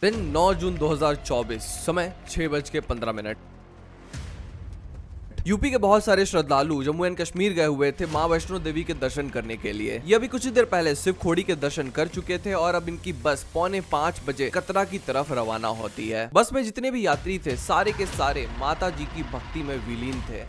दिन 9 जून 2024, समय 6:15। यूपी के बहुत सारे श्रद्धालु जम्मू एंड कश्मीर गए हुए थे मां वैष्णो देवी के दर्शन करने के लिए। ये अभी कुछ ही देर पहले शिव खोड़ी के दर्शन कर चुके थे और अब इनकी बस 4:45 बजे कतरा की तरफ रवाना होती है। बस में जितने भी यात्री थे सारे के सारे माता जी की भक्ति में विलीन थे।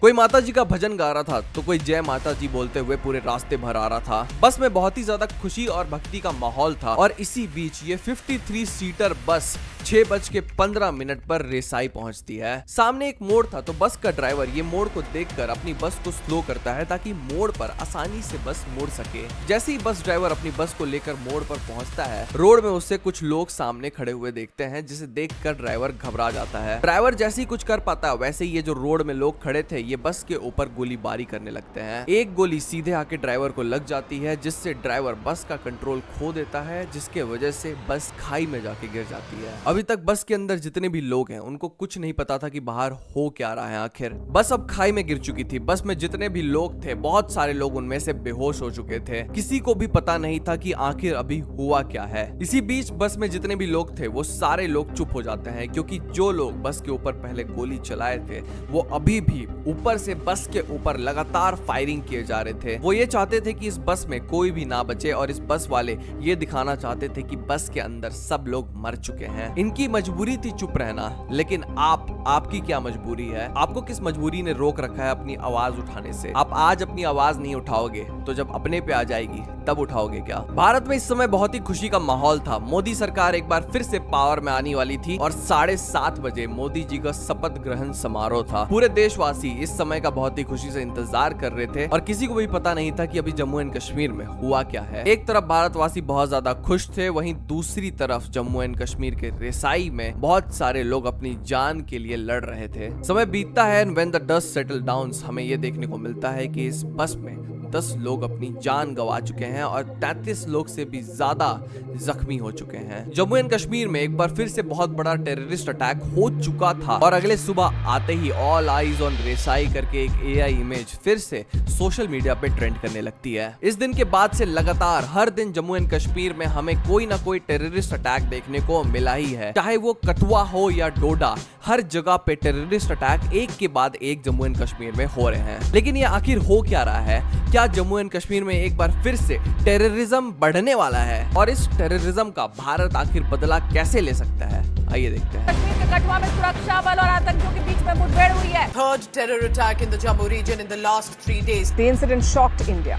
कोई माता जी का भजन गा रहा था तो कोई जय माता जी बोलते हुए पूरे रास्ते भर आ रहा था। बस में बहुत ही ज्यादा खुशी और भक्ति का माहौल था और इसी बीच ये 53 सीटर बस 6:15 पर रेसाई पहुंचती है। सामने एक मोड़ था तो बस का ड्राइवर ये मोड़ को देखकर अपनी बस को स्लो करता है ताकि मोड़ पर आसानी से बस मुड़ सके। जैसे ही बस ड्राइवर अपनी बस को लेकर मोड़ पर पहुंचता है, रोड में उससे कुछ लोग सामने खड़े हुए देखते हैं, जिसे देखकर ड्राइवर घबरा जाता है। ड्राइवर जैसे ही कुछ कर पाता है वैसे ही ये जो रोड में लोग खड़े थे ये बस के ऊपर गोलीबारी करने लगते हैं। एक गोली सीधे आके ड्राइवर को लग जाती है, जिससे ड्राइवर बस का कंट्रोल खो देता है, जिसके वजह से बस खाई में जाके गिर जाती है। अभी तक बस के अंदर जितने भी लोग हैं उनको कुछ नहीं पता था कि बाहर हो क्या रहा है। आखिर बस अब खाई में गिर चुकी थी। बस में जितने भी लोग थे बहुत सारे लोग उनमें से बेहोश हो चुके थे। किसी को भी पता नहीं था कि आखिर अभी हुआ क्या है। इसी बीच बस में जितने भी लोग थे वो सारे लोग चुप हो जाते हैं, क्योंकि जो लोग बस के ऊपर पहले गोली चलाए थे वो अभी भी ऊपर से बस के ऊपर लगातार फायरिंग किए जा रहे थे। वो ये चाहते थे कि इस बस में कोई भी ना बचे और इस बस वाले ये दिखाना चाहते थे कि बस के अंदर सब लोग मर चुके हैं। इनकी मजबूरी थी चुप रहना, लेकिन आपकी क्या मजबूरी है? आपको किस मजबूरी ने रोक रखा है अपनी आवाज उठाने से? आप आज अपनी आवाज नहीं उठाओगे तो जब अपने पे आ जाएगी तब उठाओगे क्या? भारत में इस समय बहुत ही खुशी का माहौल था। मोदी सरकार एक बार फिर से पावर में आने वाली थी और 7:30 बजे मोदी जी का शपथ ग्रहण समारोह था। पूरे देशवासी इस समय का बहुत ही खुशी से इंतजार कर रहे थे और किसी को भी पता नहीं था कि अभी जम्मू एंड कश्मीर में हुआ क्या है। एक तरफ भारतवासी बहुत ज्यादा खुश थे, वहीं दूसरी तरफ जम्मू एंड कश्मीर के रेसाई में बहुत सारे लोग अपनी जान के लिए लड़ रहे थे। समय बीतता है and when the dust settle down हमें यह देखने को मिलता है कि इस बस में 10 लोग अपनी जान गंवा चुके हैं और 33 लोग से भी ज्यादा जख्मी हो चुके हैं। जम्मू एंड कश्मीर में एक बार फिर से बहुत बड़ा टेररिस्ट अटैक हो चुका था और अगले सुबह आते ही ऑल आईज ऑन रेसाई करके एक एआई इमेज फिर से सोशल मीडिया पे ट्रेंड करने लगती है। इस दिन के बाद से लगातार हर दिन जम्मू एंड कश्मीर में हमें कोई ना कोई टेररिस्ट अटैक देखने को मिला ही है, चाहे वो कठुआ हो या डोडा। हर जगह पे टेररिस्ट अटैक एक के बाद एक जम्मू एंड कश्मीर में हो रहे हैं। लेकिन ये आखिर हो क्या रहा है? क्या जम्मू एंड कश्मीर में एक बार फिर से टेररिज्म बढ़ने वाला है और इस टेररिज्म का भारत आखिर बदला कैसे ले सकता है? आइए देखते हैं। कश्मीर के कठुआ में सुरक्षा बल और आतंकियों के बीच में मुठभेड़ हुई है। Third terror attack in the Jammu region in the last 3 days. The incident shocked India.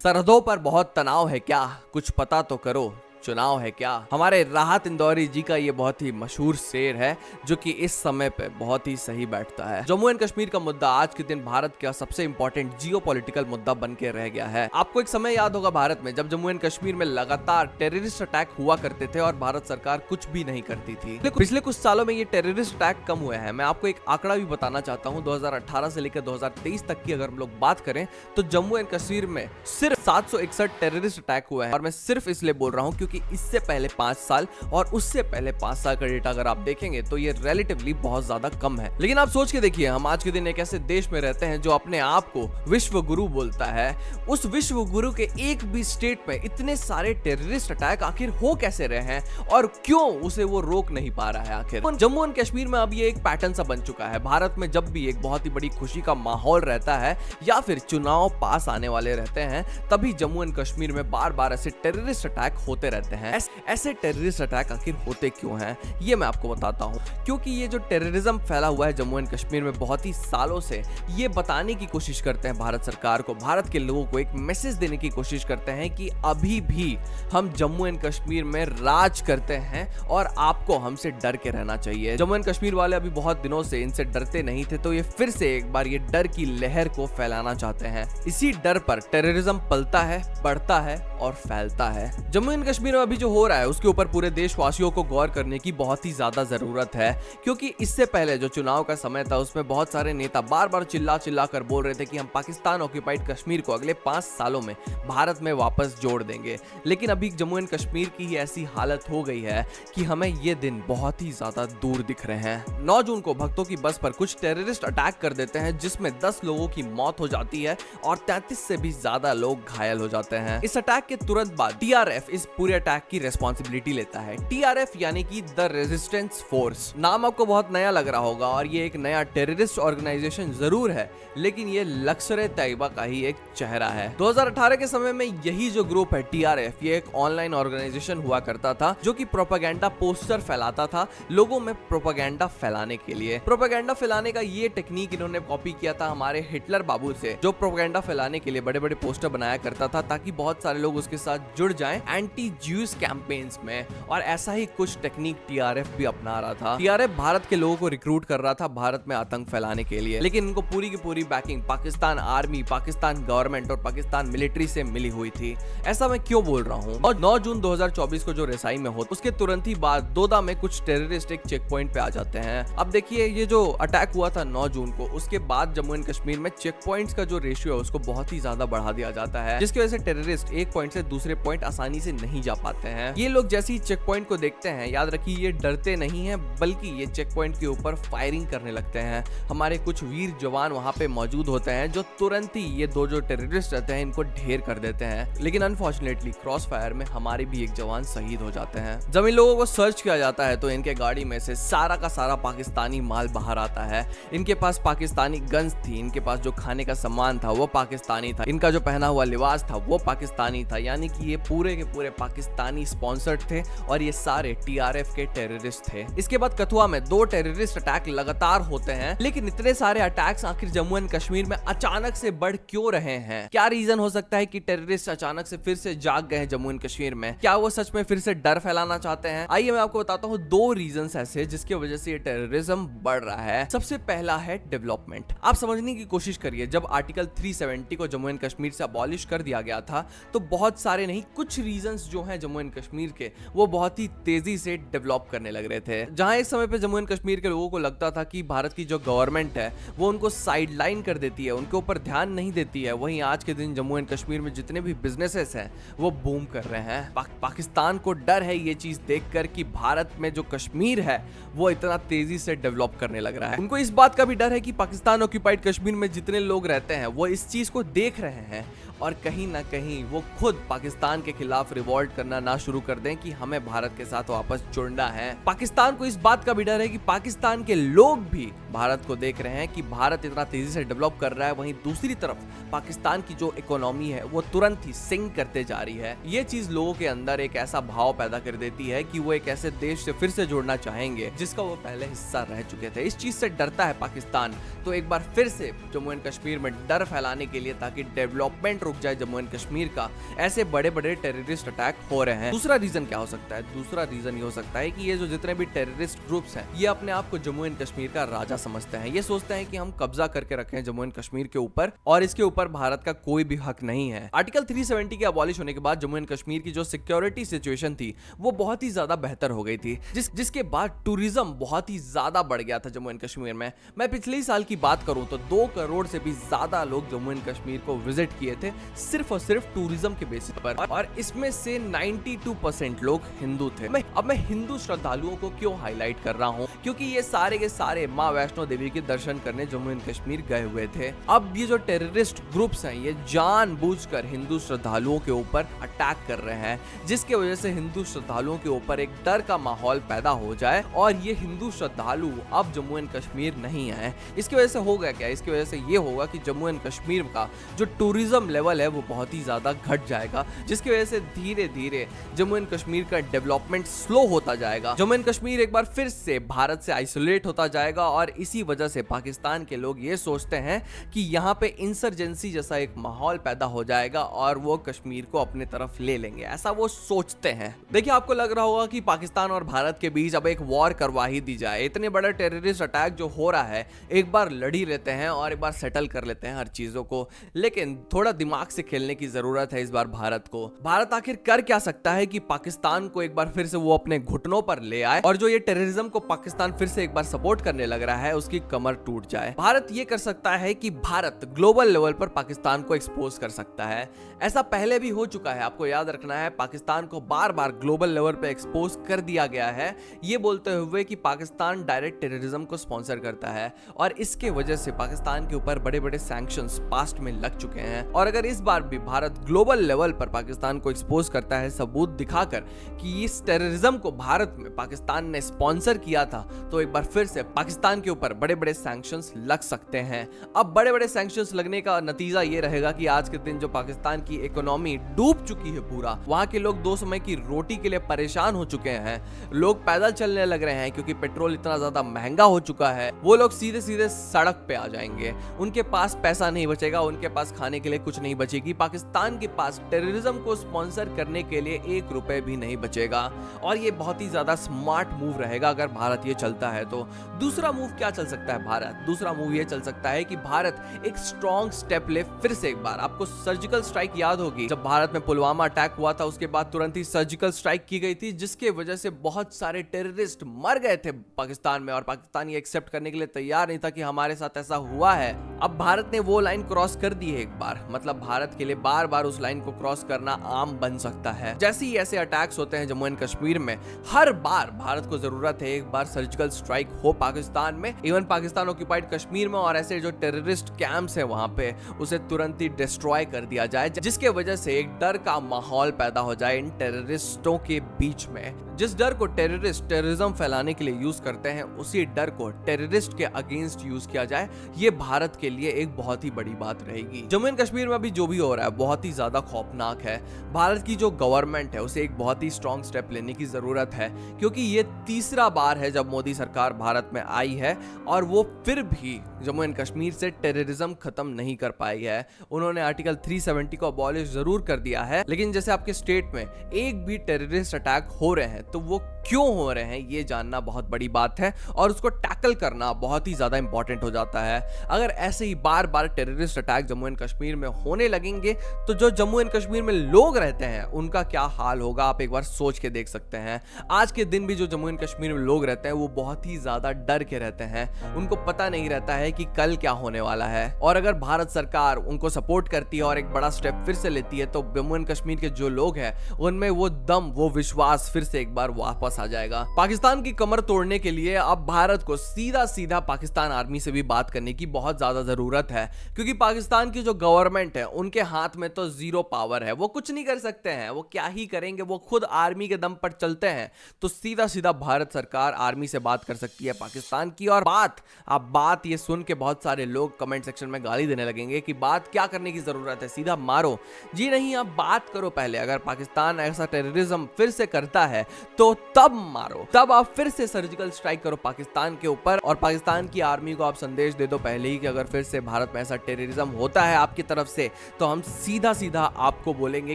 सरहदों पर बहुत तनाव है क्या? कुछ पता तो करो, चुनाव है क्या? हमारे राहत इंदौरी जी का ये बहुत ही मशहूर शेर है जो कि इस समय पे बहुत ही सही बैठता है। जम्मू एंड कश्मीर का मुद्दा आज के दिन भारत का सबसे इंपॉर्टेंट जियोपॉलिटिकल मुद्दा बन के रह गया है। आपको एक समय याद होगा भारत में जब जम्मू एंड कश्मीर में लगातार टेररिस्ट अटैक हुआ करते थे और भारत सरकार कुछ भी नहीं करती थी। पिछले कुछ सालों में ये टेररिस्ट अटैक कम हुए हैं। मैं आपको एक आंकड़ा भी बताना चाहता हूँ। 2018 से लेकर 2023 तक की अगर हम लोग बात करें तो जम्मू एंड कश्मीर में सिर्फ 761 टेररिस्ट अटैक हुए हैं। और मैं सिर्फ इसलिए बोल रहा हूँ क्योंकि इससे पहले 5 साल और उससे पहले 5 साल का डेटा अगर आप देखेंगे तो ये रिलेटिवली बहुत ज्यादा कम है। लेकिन आप सोच के देखिए, हम आज के दिन एक ऐसे देश में रहते हैं जो अपने आप को विश्व गुरु बोलता है। उस विश्व गुरु के एक भी स्टेट में इतने सारे टेररिस्ट अटैक आखिर हो कैसे रहे हैं और क्यों उसे वो रोक नहीं पा रहा है? आखिर जम्मू एंड कश्मीर में अब ये एक पैटर्न सा बन चुका है। भारत में जब भी एक बहुत ही बड़ी खुशी का माहौल रहता है या फिर चुनाव पास आने वाले रहते हैं, तभी जम्मू एंड कश्मीर में बार बार ऐसे टेररिस्ट अटैक होते रहते हैं। ऐसे टेररिस्ट अटैक आखिर होते क्यों हैं ये मैं आपको बताता हूं। क्योंकि ये जो टेररिज्म फैला हुआ है जम्मू एंड कश्मीर में बहुत ही सालों से, ये बताने की कोशिश करते हैं भारत सरकार को, भारत के लोगों को एक मैसेज देने की कोशिश करते हैं कि अभी भी हम जम्मू एंड कश्मीर में राज करते हैं और आपको हमसे डर के रहना चाहिए। जम्मू एंड कश्मीर वाले अभी बहुत दिनों से इनसे डरते नहीं थे, तो ये फिर से एक बार ये डर की लहर को फैलाना चाहते हैं। इसी डर पर टेररिज्म पलता है, बढ़ता है और फैलता है। जम्मू एंड कश्मीर कश्मीर में अभी जो हो रहा है उसके ऊपर पूरे देशवासियों को गौर करने की बहुत ही ज्यादा जरूरत है, क्योंकि इससे पहले जो चुनाव का समय था उसमें बहुत सारे नेता बार बार चिल्ला कर बोल रहे थे कि हम पाकिस्तान ऑक्यूपाइड कश्मीर को अगले 5 सालों में भारत में वापस जोड़ देंगे। लेकिन अभी जम्मू एंड कश्मीर की ही ऐसी हालत हो गई है कि हमें ये दिन बहुत ही ज्यादा दूर दिख रहे हैं। 9 जून को भक्तों की बस पर कुछ टेररिस्ट अटैक कर देते हैं जिसमें 10 लोगों की मौत हो जाती है और 33 से भी ज्यादा लोग घायल हो जाते हैं। इस अटैक के तुरंत बाद टीआरएफ इस पूरे अटैक की रिस्पॉन्सिबिलिटी लेता है। टीआरएफ यानी कि द रेजिस्टेंस फोर्स। नाम आपको बहुत नया लग रहा होगा और ये एक नया टेररिस्ट ऑर्गेनाइजेशन जरूर है, लेकिन ये लश्कर-ए-तैयबा का ही एक चेहरा है। 2018 के समय में यही जो ग्रुप है टीआरएफ, ये एक ऑनलाइन ऑर्गेनाइजेशन हुआ करता था जो कि प्रोपेगेंडा पोस्टर फैलाता था लोगों में प्रोपेगेंडा फैलाने के लिए। प्रोपेगेंडा फैलाने का ये टेक्निक इन्होंने कॉपी किया था हमारे हिटलर बाबू से, जो प्रोपेगेंडा फैलाने के लिए बड़े बड़े पोस्टर बनाया करता था ताकि बहुत सारे लोग उसके साथ जुड़ जाएं एंटी ज्यूस कैंपेन्स में। और ऐसा ही कुछ टेक्निक टीआरएफ भी अपना रहा था। टीआरएफ भारत के लोगों को रिक्रूट कर रहा था भारत में आतंक फैलाने के लिए, लेकिन इनको पूरी की पूरी banking Pakistan army, Pakistan government और पाकिस्तान मिलिट्री से मिली हुई थी। ऐसा मैं क्यों बोल रहा हूँ? और 9 जून 2024 को जो रेसाई में हो उसके तुरंत ही बाद दोदा में कुछ टेररिस्ट एक चेक पॉइंट पे आ जाते हैं। अब देखिए, ये जो अटैक हुआ था 9 जून को, उसके बाद जम्मू एंड कश्मीर में चेक पॉइंट्स का जो रेशियो है उसको बहुत ही ज्यादा बढ़ा दिया जाता है, जिसकी वजह से टेररिस्ट एक पॉइंट से दूसरे पॉइंट आसानी से नहीं जा पाते हैं। ये लोग जैसे ही चेक पॉइंट को देखते हैं, याद रखिए ये डरते नहीं है बल्कि ये चेक पॉइंट के ऊपर फायरिंग करने लगते हैं। हमारे कुछ वीर जवान वहां पे मौजूद होते हैं जो तुरंत ही ये दो जो टेररिस्ट रहते हैं इनको ढेर कर देते हैं। लेकिन अनफॉर्चुनेटली क्रॉस फायर में हमारे भी एक जवान शहीद हो जाते हैं। जब इन लोगों को सर्च किया जाता है तो इनके गाड़ी में से सारा का सारा पाकिस्तानी माल बाहर आता है। इनके पास पाकिस्तानी गन्स थी, इनके पास जो खाने का सामान था वो पाकिस्तानी था, इनका जो पहना हुआ लिबास था वो पाकिस्तानी था। यानी कि ये पूरे के पूरे पाकिस्तानी स्पॉन्सर्ड थे और ये सारे टीआरएफ के टेररिस्ट थे। इसके बाद कथुआ में 2 टेररिस्ट अटैक लगातार होते हैं, लेकिन इतने सारे अटैक्स आखिर जम्मू एंड कश्मीर में अचानक से बढ़ क्यों रहे हैं? क्या रीजन हो सकता है कि टेररिस्ट अचानक से फिर से जाग गए हैं जम्मू एंड कश्मीर में? क्या वो सच में फिर से डर फैलाना चाहते हैं? आइए मैं आपको बताता हूँ 2 रीजन ऐसे जिसकी वजह से ये टेररिज्म बढ़ रहा है। सबसे पहला है डेवलपमेंट। आप समझने की कोशिश करिए, जब आर्टिकल 370 को जम्मू एंड कश्मीर से अबॉलिश कर दिया गया था तो बहुत सारे नहीं, कुछ रीजंस जो हैं जम्मू एंड कश्मीर के वो बहुत ही तेजी से डेवलप करने लग रहे थे। जहां इस समय पे जम्मू एंड कश्मीर के लोगों को लगता था कि भारत की जो गवर्नमेंट है वो उनको साइडलाइन कर देती है, उनके ऊपर ध्यान नहीं देती है, वहीं आज के दिन जम्मू एंड कश्मीर में जितने भी बिजनेसेस हैं वो बूम कर रहे हैं। पाकिस्तान को डर है ये चीज देखकर कि भारत में जो कश्मीर है वो इतना तेजी से डेवलप करने लग रहा है। उनको इस बात का भी डर है कि पाकिस्तान ऑक्यूपाइड कश्मीर में जितने लोग रहते हैं वो इस चीज को देख रहे हैं और कहीं ना कहीं वो खुद पाकिस्तान के खिलाफ रिवॉल्ट करना ना शुरू कर दें कि हमें भारत के साथ वापस जुड़ना है। पाकिस्तान को इस बात का भी डर है कि पाकिस्तान के लोग भी भारत को देख रहे हैं कि भारत इतना तेजी से डेवलप कर रहा है, वहीं दूसरी तरफ पाकिस्तान की जो इकोनॉमी है वो तुरंत ही सिंक करते जा रही है। ये चीज लोगों के अंदर एक ऐसा भाव पैदा कर देती है कि वो एक ऐसे देश से फिर से जुड़ना चाहेंगे जिसका वो पहले हिस्सा रह चुके थे। इस चीज से डरता है पाकिस्तान, तो एक बार फिर से जम्मू एंड कश्मीर में डर फैलाने के लिए ताकि डेवलपमेंट रुक जाए जम्मू एंड कश्मीर का, ऐसे बड़े बड़े टेररिस्ट अटैक हो रहे हैं। दूसरा रीजन क्या हो सकता है? दूसरा रीजन ये हो सकता है कि ये जो जितने भी टेररिस्ट ग्रुप्स हैं ये अपने आप को जम्मू एंड कश्मीर का राजा समझते हैं। ये सोचते हैं कि हम कब्जा करके रखे हैं जम्मू एंड कश्मीर के ऊपर और इसके ऊपर भारत का कोई भी हक नहीं है। आर्टिकल 370 के अबॉलिश होने के बाद जम्मू एंड कश्मीर की जो सिक्योरिटी सिचुएशन थी वो बहुत ही ज्यादा बेहतर हो गई थी, जिसके बाद टूरिज्म बहुत ही ज्यादा बढ़ गया था जम्मू एंड कश्मीर में। मैं पिछले साल की बात करूं तो 2 करोड़ से भी ज्यादा लोग जम्मू एंड कश्मीर को विजिट किए थे सिर्फ और सिर्फ टूरिज्म के बेसिस पर, और इसमें से 92% लोग हिंदू थे। अब मैं हिंदू श्रद्धालुओं को क्यों हाईलाइट कर रहा हूं? क्योंकि ये सारे के सारे माँ वैष्णो देवी के दर्शन करने जम्मू एंड कश्मीर गए हुए थे। अब ये जो टेररिस्ट ग्रुप्स हैं ये जानबूझकर हिंदू श्रद्धालुओं के ऊपर अटैक कर रहे हैं, जिसके वजह से हिंदू श्रद्धालुओं के ऊपर एक डर का माहौल पैदा हो जाए और ये हिंदू श्रद्धालु अब जम्मू एंड कश्मीर नहीं आए। इसकी वजह से हो गया क्या? इसकी वजह से ये होगा कि जम्मू एंड कश्मीर का जो टूरिज्म लेवल है वो बहुत ही ज्यादा घट जाएगा, जिसकी वजह से धीरे धीरे जम्मू एंड कश्मीर का डेवलपमेंट स्लो होता जाएगा। जम्मू एंड कश्मीर एक बार फिर से भारत से आइसोलेट होता जाएगा और इसी वजह से पाकिस्तान के लोग ये सोचते हैं कि यहाँ पे इंसर्जेंसी जैसा एक माहौल पैदा हो जाएगा और वो कश्मीर को अपने तरफ ले लेंगे, ऐसा वो सोचते हैं। देखिए, आपको लग रहा होगा कि पाकिस्तान और भारत के बीच अब एक वॉर करवा ही दी जाए। इतने बड़े टेररिस्ट अटैक जो हो रहा है एक बार लड़ ही लेते हैं और एक बार सेटल कर लेते हैं हर चीजों को। लेकिन थोड़ा दिमाग से खेलने की जरूरत है इस बार भारत को। भारत आखिर कर क्या सकता है कि पाकिस्तान को एक बार फिर से वो अपने घुटनों पर ले आए और जो ये टेररिज्म को पाकिस्तान फिर से एक बार सपोर्ट करने लग रहा है उसकी कमर टूट जाए। भारत ये कर सकता है कि भारत ग्लोबल लेवल पर पाकिस्तान को एक्सपोज कर सकता है। ऐसा पहले भी हो चुका है, आपको याद रखना है। पाकिस्तान को बार बार ग्लोबल लेवल पर एक्सपोज कर दिया गया है ये बोलते हुए कि पाकिस्तान डायरेक्ट टेररिज्म को स्पॉन्सर करता है और इसके वजह से पाकिस्तान के ऊपर बड़े बड़े सैंक्शंस पास्ट में लग चुके हैं। और अगर इस बार भी भारत ग्लोबल लेवल पर पाकिस्तान को एक्सपोज करता है सबूत दिखाकर कि इस टेररिज्म को भारत में पाकिस्तान ने स्पॉन्सर किया था, तो एक बार फिर से पाकिस्तान के ऊपर बड़े बड़े सैंक्शंस लग सकते हैं। अब बड़े बड़े सैंक्शंस लगने का नतीजा ये रहेगा कि आज के दिन जो पाकिस्तान की इकोनॉमी डूब चुकी है पूरा, वहां के लोग 2 समय की रोटी के लिए परेशान हो चुके हैं, लोग पैदल चलने लग रहे हैं क्योंकि पेट्रोल इतना ज्यादा महंगा हो चुका है, वो लोग सीधे सीधे सड़क पे आ जाएंगे। उनके पास पैसा नहीं बचेगा, उनके पास खाने के लिए कुछ नहीं बचेगी। पाकिस्तान के पास टेररिज्म को स्पॉन्सर करने के लिए 1 रुपए भी नहीं बचेगा और ये बहुत ही ज्यादा स्मार्ट मूव रहेगा अगर भारत ये चलता है तो। दूसरा मूव क्या चल सकता है भारत? दूसरा मूव ये चल सकता है कि भारत एक स्ट्रॉन्ग स्टेप ले फिर से एक बार। आपको सर्जिकल स्ट्राइक याद होगी, जब भारत में पुलवामा अटैक हुआ था उसके बाद तुरंत ही सर्जिकल स्ट्राइक की गई थी जिसके वजह से बहुत सारे टेररिस्ट मर गए थे पाकिस्तान में और पाकिस्तान ये एक्सेप्ट करने के लिए तैयार नहीं था कि हमारे साथ ऐसा हुआ है। अब भारत ने वो लाइन क्रॉस कर दी है एक बार, मतलब भारत के लिए बार बार उस लाइन को क्रॉस करना आम बन सकता है। जैसे ही ऐसे अटैक्स होते हैं जम्मू एंड कश्मीर में, हर बार भारत को जरूरत है एक बार सर्जिकल स्ट्राइक हो पाकिस्तान में, इवन पाकिस्तान ऑक्यूपाइड कश्मीर में, और ऐसे जो टेररिस्ट कैंप्स हैं वहां पे उसे तुरंत ही डिस्ट्रॉय कर दिया जाए जिसके वजह से एक डर का माहौल पैदा हो जाए इन टेररिस्टों के बीच में। जिस डर को टेररिस्ट टेररिज्म फैलाने के लिए यूज करते हैं उसी डर को टेररिस्ट के अगेंस्ट यूज किया जाए, ये भारत के लिए एक बहुत ही बड़ी बात रहेगी। जम्मू एंड कश्मीर में अभी जो भी हो रहा है बहुत ही ज्यादा खौफनाक है। भारत की जो गवर्नमेंट है उसे एक बहुत ही स्ट्रॉन्ग स्टेप लेने की जरूरत है क्योंकि ये तीसरा बार है जब मोदी सरकार भारत में आई है और वो फिर भी जम्मू एंड कश्मीर से टेररिज्म खत्म नहीं कर पाई है। उन्होंने आर्टिकल 370 को अबॉलिश जरूर कर दिया है, लेकिन जैसे आपके स्टेट में एक भी टेररिस्ट अटैक हो रहे हैं तो वो क्यों हो रहे हैं ये जानना बहुत बड़ी बात है और उसको टैकल करना बहुत ही ज्यादा इंपॉर्टेंट हो जाता है। अगर ऐसे ही बार बार terrorist attack Jammu and Kashmir में होने लगेंगे तो जो जम्मू एंड कश्मीर में लोग रहते हैं उनका क्या हाल होगा, आप एक बार सोच के देख सकते हैं। आज के दिन भी जो जम्मू एंड कश्मीर में लोग रहते हैं वो बहुत ही ज्यादा डर के रहते हैं, उनको पता नहीं रहता है कि कल क्या होने वाला है। और अगर भारत सरकार उनको सपोर्ट करती है और एक बड़ा स्टेप फिर से लेती है तो जम्मू एंड कश्मीर के जो लोग हैं उनमें वो दम, वो विश्वास फिर से एक बार वापस आ जाएगा। पाकिस्तान की कमर तोड़ने के लिए अब भारत को सीधा सीधा पाकिस्तान आर्मी से भी बात करने की बहुत ज्यादा जरूरत है क्योंकि पाकिस्तान की जो गवर्नमेंट है उनके हाथ में तो जीरो पावर है, वो कुछ नहीं कर सकते हैं, वो क्या ही करेंगे, वो खुद आर्मी के दम पर चलते हैं। तो सीधा सीधा भारत सरकार आर्मी से बात कर सकती है पाकिस्तान की। और बात ये सुन के बहुत सारे लोग कमेंट सेक्शन में गाली देने लगेंगे कि बात क्या करने की जरूरत है, सीधा मारो। जी नहीं, आप बात करो पहले। अगर पाकिस्तान ऐसा टेररिज्म फिर से करता है तो तब मारो, तब आप फिर से सर्जिकल स्ट्राइक करो पाकिस्तान के ऊपर और पाकिस्तान की आर्मी को आप संदेश दे दो पहले ही कि अगर फिर से भारत में ऐसा टेररिज्म होता है आपकी तरफ से तो हम सीधा सीधा आपको बोलेंगे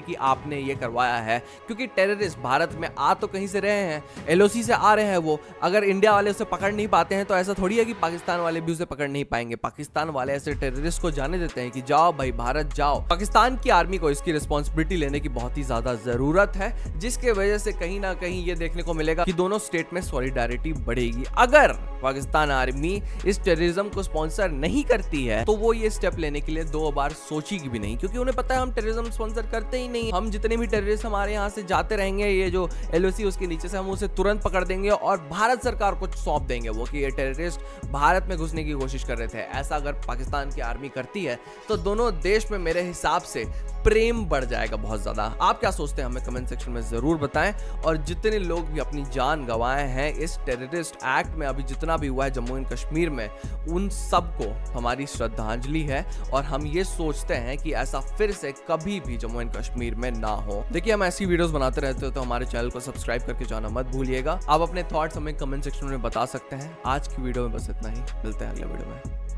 कि आपने ये करवाया है। क्योंकि टेररिस्ट भारत में आ तो कहीं से रहे हैं, एलओसी से आ रहे हैं। वो अगर इंडिया वाले उसे पकड़ नहीं पाते हैं तो ऐसा थोड़ी है कि पाकिस्तान वाले भी उसे पकड़ नहीं पाएंगे। पाकिस्तान वाले ऐसे टेररिस्ट को जाने देते हैं कि जाओ भाई भारत जाओ। पाकिस्तान की आर्मी को इसकी रिस्पॉन्सिबिलिटी लेने की बहुत ही ज्यादा जरूरत है जिसके वजह से कहीं ना कहीं ये देखने को मिलेगा कि दोनों स्टेट में सॉलिडारिटी बढ़ेगी। अगर पाकिस्तान आर्मी इस टेररिज्म को स्पॉन्सर नहीं करती है तो वो ये स्टेप लेने के लिए 2 बार सोचेगी भी नहीं क्योंकि उन्हें पता है हम टेररिज्म स्पॉन्सर करते ही नहीं। हम जितने भी टेररिस्ट हमारे यहाँ से जाते रहेंगे, ये जो एलओसी उसके नीचे से हम उसे तुरंत पकड़ देंगे और भारत सरकार को सौंप देंगे वो कि ये टेररिस्ट भारत में घुसने की कोशिश कर रहे थे। ऐसा अगर पाकिस्तान की आर्मी करती है तो दोनों देश में मेरे हिसाब से प्रेम बढ़ जाएगा बहुत ज्यादा। आप क्या सोचते हैं हमें कमेंट सेक्शन में जरूर बताएं। और जितने लोग भी अपनी जान गंवाए हैं इस टेररिस्ट एक्ट में, अभी जितना भी हुआ है जम्मू एंड कश्मीर में, उन सबको हमारी श्रद्धांजलि है और हम ये सोचते हैं कि ऐसा फिर से कभी भी जम्मू एंड कश्मीर में ना हो। देखिए, हम ऐसी वीडियोस बनाते रहते हो तो हमारे चैनल को सब्सक्राइब करके जाना मत भूलिएगा। आप अपने थॉट्स हमें कमेंट सेक्शन में बता सकते हैं। आज की वीडियो में बस इतना ही, मिलते हैं अगले वीडियो में।